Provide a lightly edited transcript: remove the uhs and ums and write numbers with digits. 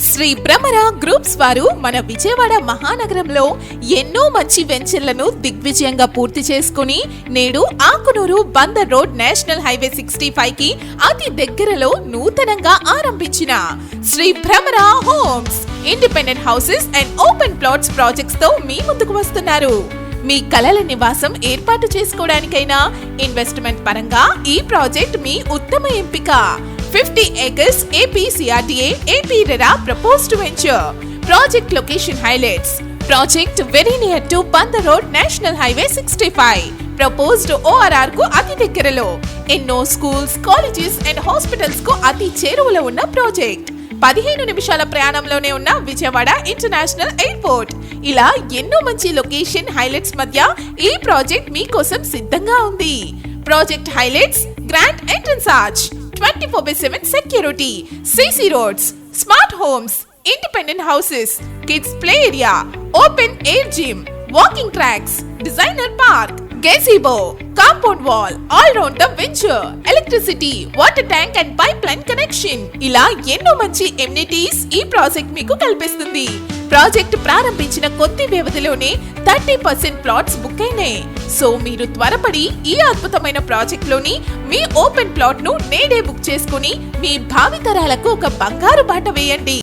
Shri Bhramara groups వారు మన విజయవాడ మహానగరంలో ఎన్నో మంచి వెంచర్లను దిగ్విజయంగా పూర్తి చేసుకుని నేడు Akunuru Bandar road national highway 65 కి అతి దగ్గరలో నూతనంగా ఆరంభించిన Shri Bhramara Homes independent houses and open plots projects తో మీ ముందుకు వస్తున్నారు. మీ కలల నివాసం ఏర్పాటు చేసుకోవడానికైనా ఇన్వెస్ట్మెంట్ పరంగా ఈ ప్రాజెక్ట్ మీ ఉత్తమ ఎంపిక. 50 acres APCRDA AP RERA proposed venture. Project location highlights. Project very near to Bandar Road National Highway 65. Proposed ORR కు అతి దగ్గరలో. ఎన్నో స్కూల్స్, కాలేజెస్ అండ్ హాస్పిటల్స్ కు అతి చేరువలో ఉన్న ప్రాజెక్ట్. 15 నిమిషాల ప్రయాణంలోనే ఉన్న విజయవాడ ఇంటర్నేషనల్ ఎయిర్పోర్ట్. ఇలా ఎన్నో మంచి లొకేషన్ హైలైట్స్ మధ్య ఈ ప్రాజెక్ట్ మీకోసం సిద్ధంగా ఉంది. Project highlights: grand entrance arch, 24/7 security, CC roads, smart homes, independent houses, kids play area, open air gym, walking tracks, designer park, gazebo, compound wall, all-round venture, electricity, water tank and pipeline connection. ఇలా ఎన్నో మంచి amenities ఈ project మీకు కల్పిస్తుంది. Project ప్రారంభించిన కొద్ది వ్యవధిలోనే 30% plots book అయినాయి. సో మీరు త్వరపడి ఈ అద్భుతమైన ప్రాజెక్ట్ లోని మీ ఓపెన్ ప్లాట్ ను నేడే బుక్ చేసుకుని మీ భావితరాలకు ఒక బంగారు బాట వేయండి.